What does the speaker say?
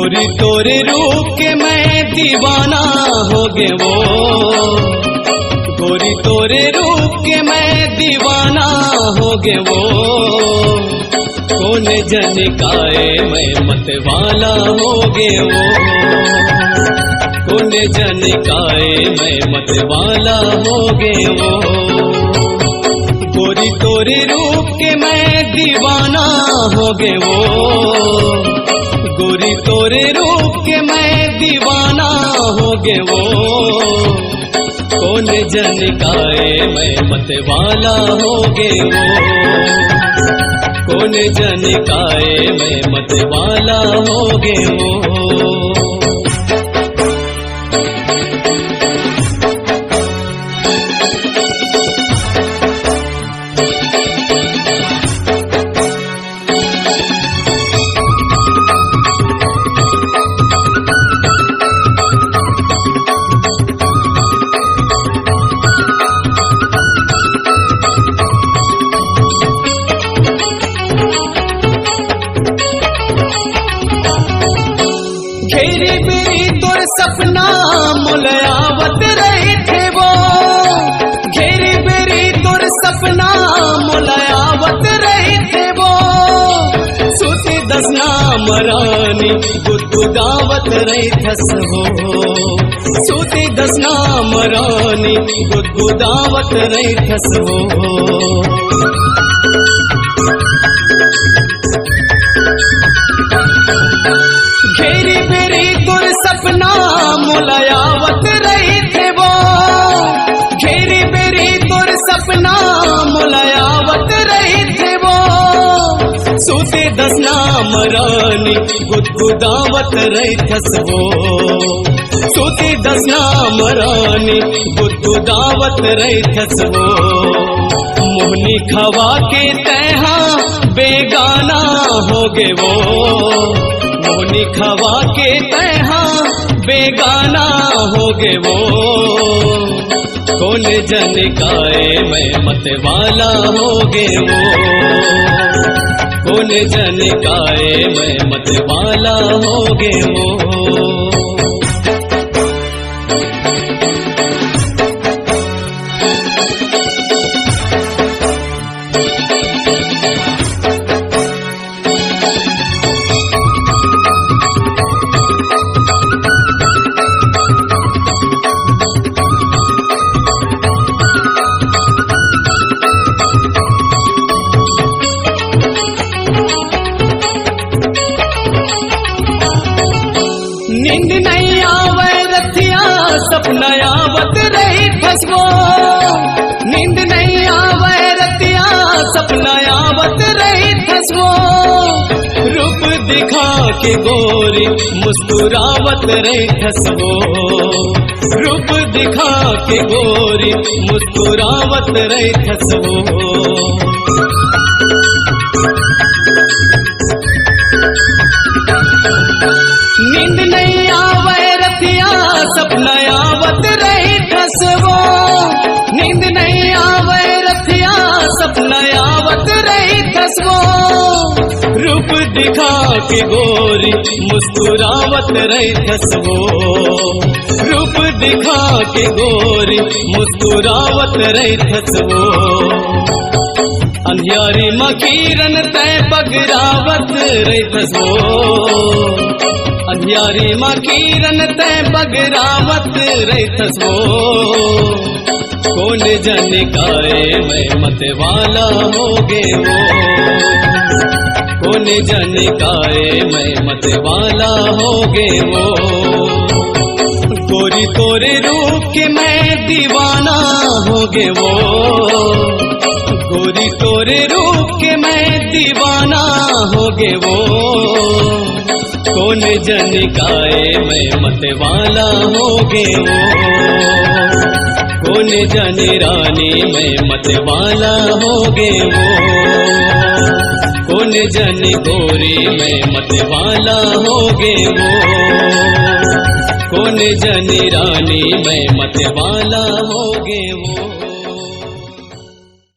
गोरी तोरे रूप के मैं दीवाना हो गए वो, गोरी तोरे रूप के मैं दीवाना हो गए वो। कौन जन काए मैं मतवाला हो गए वो, कौन जन काए मैं मतवाला हो गए वो। गोरी तोरे रूप के मैं दीवाना हो गए वो, गोरी तोरे रूप के मैं दीवाना हो गए वो। कौन जन काए मैं मतवाला हो गए वो, कौन जन काए मैं मतवाला हो गए वो। घेरी बेरी तोर सपना मुलायावत रहे थे वो, घेरी बेरी तोर सपना मुलायावत रहे थे वो। सूती दसना मरानी गुदगुदावत रही थस वो, सूती दसना मरानी गुदगुदावत रही थस वो। घेरी बेरी तोर सपना मुलायावत रही थे वो, घेरी बेरी तोर सपना मुलायावत रही थे वो। सूते दसना मरानी गुदगुदावत रही थस वो, सूते दसना मरानी गुदगुदावत रही थस वो। मोहनी खवा के तैहा बेगाना हो गए वो, मोहनी खवा के तैहा बेगाना हो गए वो। कौन जन काए मैं मतवाला हो गए वो, कौन जन काए मैं मतवाला हो गए वो। नींद नहीं आवे रथिया सपना आवत रही फसवो, नींद नहीं आवे रतिया सपना आवत रही फसवो। रूप दिखा के गोरी मुस्कुरावत रही फसवो, रूप दिखा के गोरी मुस्कुरावत रही फसवो। नींद नहीं आवे रतिया सपना आवत रही ठसवो, नींद नहीं आवे रतिया सपना आवत रही ठसवो। रूप दिखा के गोरी मुस्कुरावत रही ठसवो, रूप दिखा के गोरी मुस्कुरावत रही ठसवो। अंधियारी मकीरन तय बगरावत रही ठसवो, अंधियारी मकीरन तय बगरावत रही थसवो। कौन जन काए मैं मतवाला हो गए वो, कौन जन काए मैं मतवाला हो गए वो। गोरी तोरे रूप के मैं दीवाना हो गए वो, गोरी तोरे रूप के मैं दीवाना हो गए वो। कौन जन काए मैं मतवाला हो गए वो, कौन जन रानी मैं मतवाला हो गए वो। कौन जन गोरी मैं मतवाला हो गए वो, कौन जन रानी मैं मतवाला हो गए वो।